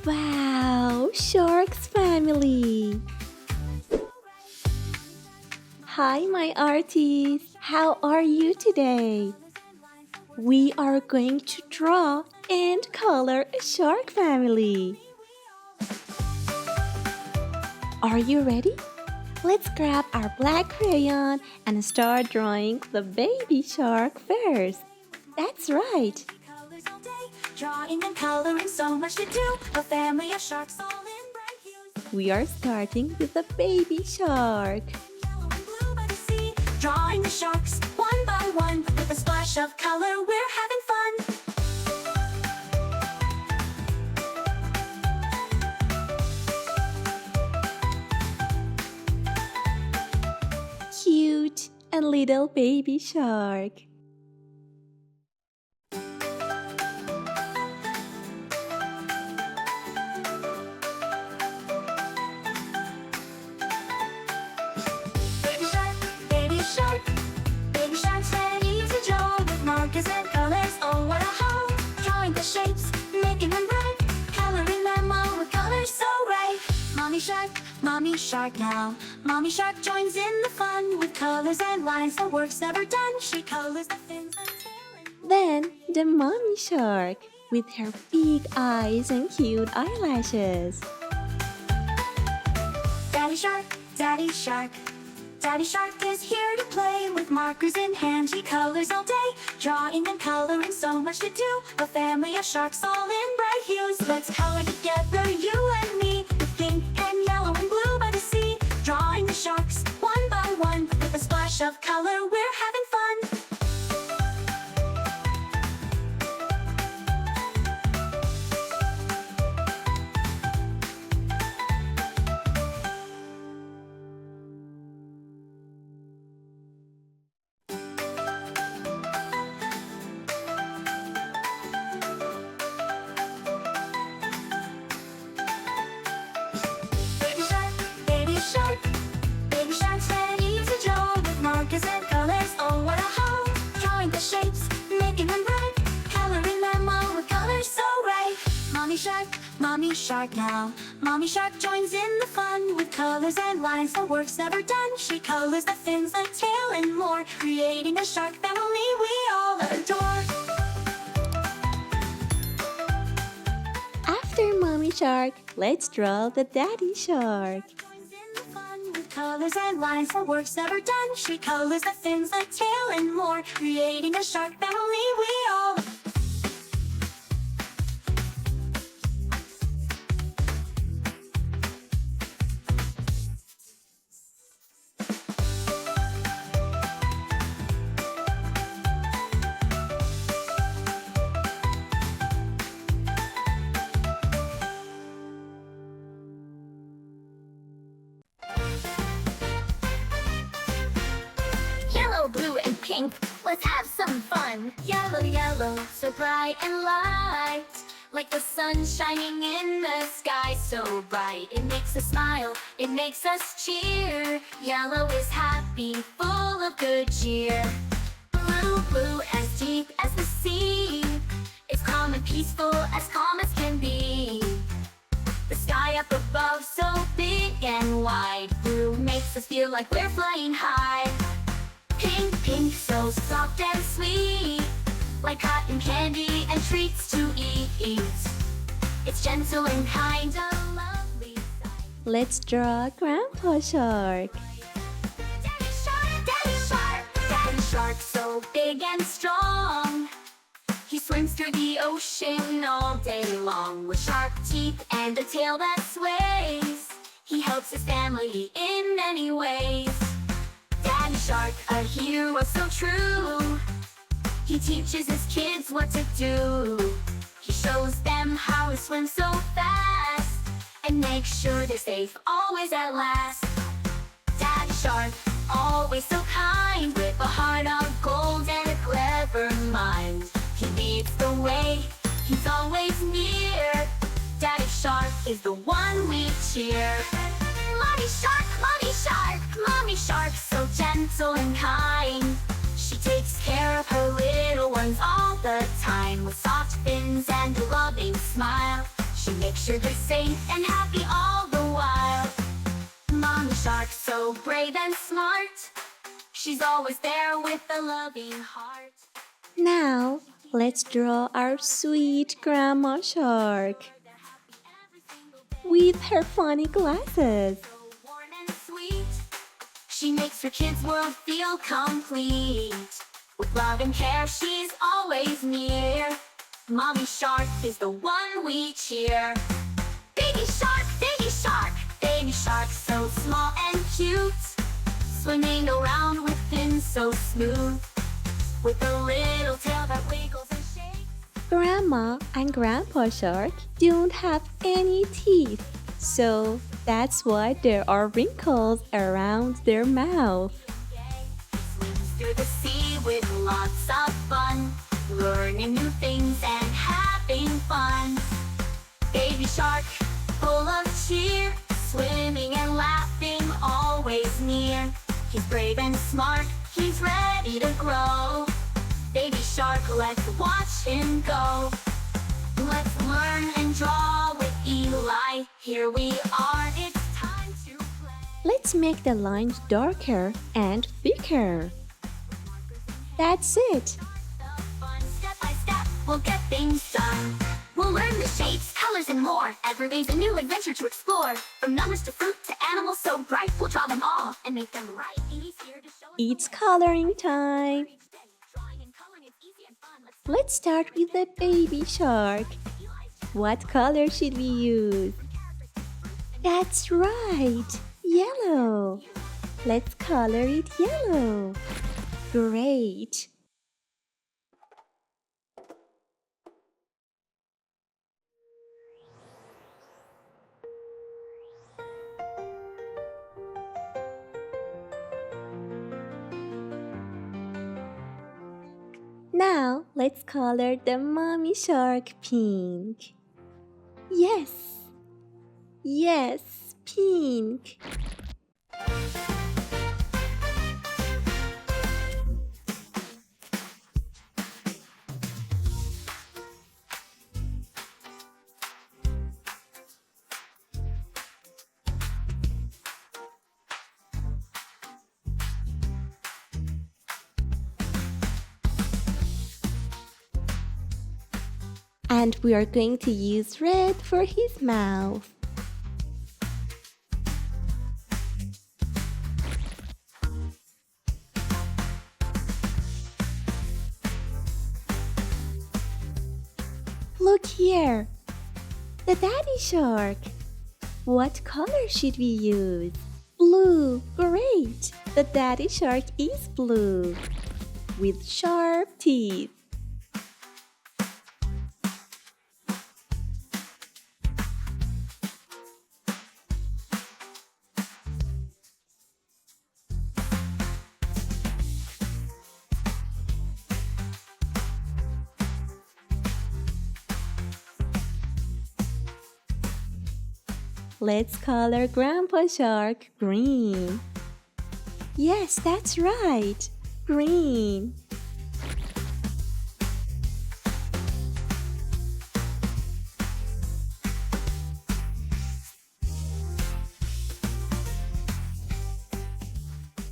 Wow, Sharks family! Hi, my artists! How are you today? We are going to draw and color a shark family. Are you ready? Let's grab our black crayon and start drawing the baby shark first. That's right. Drawing and coloring, so much to do. A family of sharks all in bright hues. We are starting with the baby shark. Yellow and blue by the sea. Drawing the sharks one by one. With a splash of color, we're having fun. Cute and little baby shark. Baby shark, baby shark. Baby shark's ready to draw with markers and colors. Oh, what a haul! Drawing the shapes, making them bright. Coloring them all with colors so bright. Mommy shark now. Mommy shark joins in the fun with colors and lines. The work's never done. She colors the fins and tail and Then the mommy shark with her big eyes and cute eyelashes. Daddy shark, daddy shark. Daddy shark is here to play with markers in hand. He colors all day, drawing and coloring, so much to do. A family of sharks all in bright hues. Let's color together, you and me, with pink and yellow and blue by the sea. Drawing the sharks one by one with a splash of color. We're having fun. Baby shark, baby shark. Baby shark's ready to draw with markers and colors. Oh, what a haul! Drawing the shapes, making them bright. Coloring them all with colors so bright. Mommy shark now. Mommy shark joins in the fun with colors and lines. The work's never done. She colors the fins, the tail, and more, creating a shark family we all adore. After mommy shark, let's draw the daddy shark. Joins in the fun with colors and lines. The work's never done. She colors the fins, the tail, and more, creating a shark family we all. Yellow, blue, and pink, let's have some fun. Yellow, yellow, so bright and light, Like the sun shining in the sky, so bright. It makes us smile, it makes us cheer. Yellow is happy, full of good cheer. Blue, blue, as deep as the sea. It's calm and peaceful, as calm as can be. The sky up above, so big and wide. Blue makes us feel like we're flying high. Pink, pink, so soft and sweet, like cotton candy and treats to eat. It's gentle and kind, a lovely sight. Let's draw grandpa shark. Daddy shark, daddy shark, daddy shark, so big and strong. He swims through the ocean all day long with sharp teeth and a tail that sways. He helps his family in many ways. Daddy shark, a hero so true. He teaches his kids what to do. He shows them how to swim so fast and makes sure they're safe always at last. Daddy shark, always so kind, with a heart of gold and a clever mind. He leads the way, he's always near. Daddy shark is the one we cheer. Mommy shark, mommy shark, mommy shark, so gentle and kind. She takes care of her little ones all the time with soft fins and a loving smile. She makes sure they're safe and happy all the while. Mommy Shark, so brave and smart. She's always there with a loving heart. Now, let's draw our sweet Grandma Shark with her funny glasses. So warm and sweet. She makes her kids' world feel complete. With love and care, she's always near. Mommy Shark is the one we cheer. Baby Shark, Baby Shark, Baby Shark, so small and cute. Swimming around with fins so smooth. With a little tail that wiggles and shakes. Grandma and Grandpa Shark don't have any teeth, so that's why there are wrinkles around their mouth. Swims through the sea with lots of fun, learning new things and having fun. Baby Shark, full of cheer, swimming and laughing, always near. He's brave and smart, he's ready to grow. Baby Shark, let's watch him go. Let's learn and draw with Eli. Here we are, it's time to play. Let's make the lines darker and thicker. That's it. The fun, step by step, we'll get things done. We'll learn the shapes, colors, and more. Every day's a new adventure to explore. From numbers to fruit to animals so bright, we'll draw them all and make them right. Amy's here to show us It's coloring time. drawing and coloring is easy and fun. Let's start with the baby shark. What color should we use? That's right, yellow. Let's color it yellow. Great. Now, let's color the mommy shark pink. Yes, yes, pink. And we are going to use red for his mouth. Look here, the daddy shark. What color should we use? Blue, great. The daddy shark is blue with sharp teeth. Let's color Grandpa Shark green. Yes, that's right, green.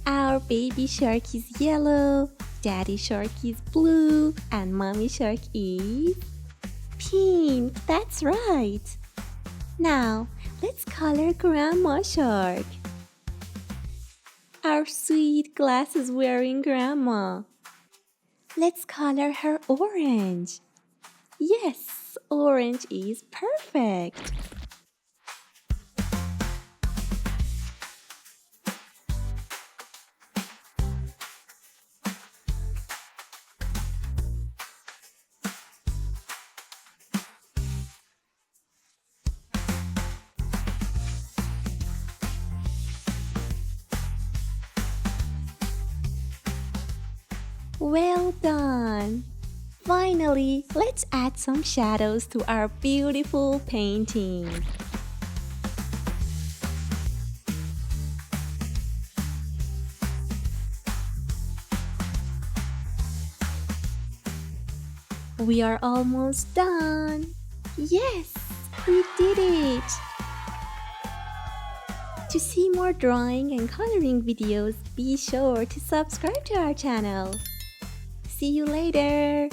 Our baby shark is yellow, daddy shark is blue, and mommy shark is pink. That's right. Now, let's color Grandma Shark. Our sweet glasses wearing grandma. Let's color her orange. Yes, orange is perfect. Well done! Finally, let's add some shadows to our beautiful painting. We are almost done. Yes, We did it! To see more drawing and coloring videos, be sure to subscribe to our channel. See you later!